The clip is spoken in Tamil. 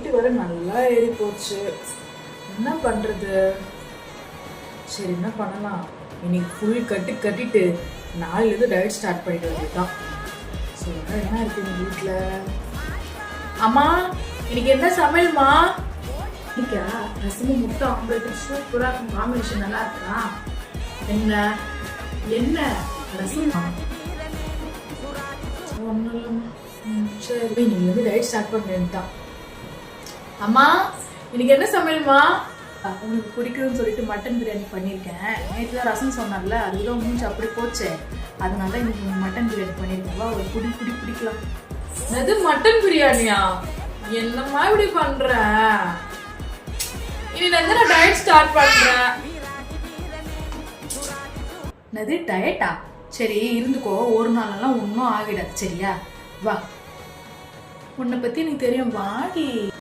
வெயிட் வர நல்லா ஏறி போச்சு. என்ன பண்றது? சரி, என்ன பண்ணலாம்? இன்னைக்கு ஃபுல் கட்டிட்டு நாளையிலேருந்து டயட் ஸ்டார்ட் பண்ணிட்டு வேண்டியதுதான். ஸோ என்ன இருக்கு எங்கள் வீட்டில்? அம்மா, இன்னைக்கு என்ன சமையல்மா? இன்னைக்கா ரசமும் முட்டை ஆம்லேட் சூப்பராக இருக்கும். காம்பினேஷன் நல்லா இருக்கா? என்ன என்ன ரசம்? ஒன்றும் இல்லைம்மா. சரி, நீங்கள் வந்து டயட் ஸ்டார்ட் பண்ண வேண்டியதுதான். அம்மா, இன்னைக்கு என்ன சமையல்மா? உனக்கு பிடிக்குதுன்னு சொல்லிட்டு மட்டன் பிரியாணி பண்ணியிருக்கேன். நேற்று தான் ரசம் சொன்னார்ல, அதுதான் மூஞ்சி அப்படி போச்சு. அதனால தான் இன்னைக்கு மட்டன் பிரியாணி பண்ணியிருக்கேன். ஒரு பிடிக்கலாம். அது மட்டன் பிரியாணியா? என்னம்மா இப்படி பண்ற? இனி நான் டயட் ஸ்டார்ட் பண்றேன். என்னது டயட்டா? சரி இருந்துக்கோ, ஒரு நாளெல்லாம் ஒன்றும் ஆகிடாது. சரியா? வா, உன்னை பற்றி எனக்கு தெரியும். வாடி.